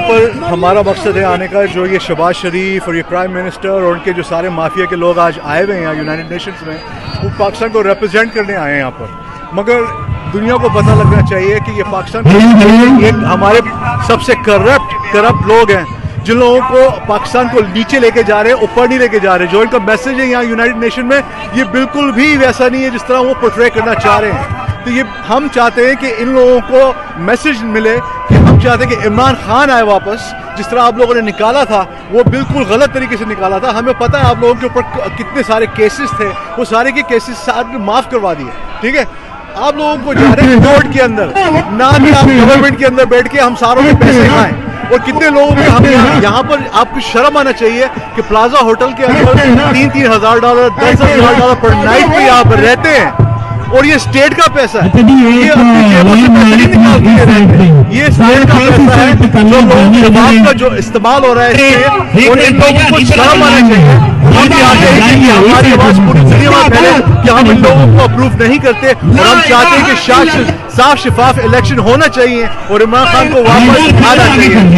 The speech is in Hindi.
पर हमारा मकसद है आने का, जो ये शहबाज शरीफ और ये प्राइम मिनिस्टर और उनके जो सारे माफिया के लोग आज आए हुए हैं यहाँ यूनाइटेड नेशंस में, वो पाकिस्तान को रिप्रेजेंट करने आए हैं यहाँ पर। मगर दुनिया को पता लगना चाहिए कि ये पाकिस्तान एक हमारे सबसे करप्ट लोग हैं, जिन लोगों को पाकिस्तान को नीचे लेके जा रहे हैं, ऊपर नहीं लेके जा रहे। जो इनका मैसेज है यहाँ यूनाइटेड नेशन में, ये बिल्कुल भी वैसा नहीं है जिस तरह वो पोर्ट्रे करना चाह रहे हैं। तो ये हम चाहते हैं कि इन लोगों को मैसेज मिले कि हम चाहते हैं कि इमरान खान आए वापस। जिस तरह आप लोगों ने निकाला था वो बिल्कुल गलत तरीके से निकाला था। हमें पता है आप लोगों के ऊपर कितने सारे केसेस थे, वो सारे के केसेस आपने माफ़ करवा दिए, ठीक है। आप लोगों को जा रहे हैं कोर्ट के अंदर, ना कि आप गवर्नमेंट के अंदर बैठ के हम सारों के पैसे खाएं। और कितने लोगों को हम यहाँ पर आपको शर्म आना चाहिए कि प्लाजा होटल के अंदर $3,000 $10,000 पर नाइट पे यहाँ पर रहते हैं, और ये स्टेट का पैसा है, ये अपनी जेबों से पैसे नहीं निकाल के रहते हैं, ये स्टेट का पैसा है। जो लोगों के दिमाग का जो इस्तेमाल हो रहा है और इन लोगों को शर्म आना चाहिए। हम चाहते हैं कि हमारी आवाज पूरी दुनिया में फैले कि हम इन लोगों को अप्रूव नहीं करते, और हम चाहते हैं कि साफ शफाफ इलेक्शन होना चाहिए और इमरान खान को वापस आना चाहिए।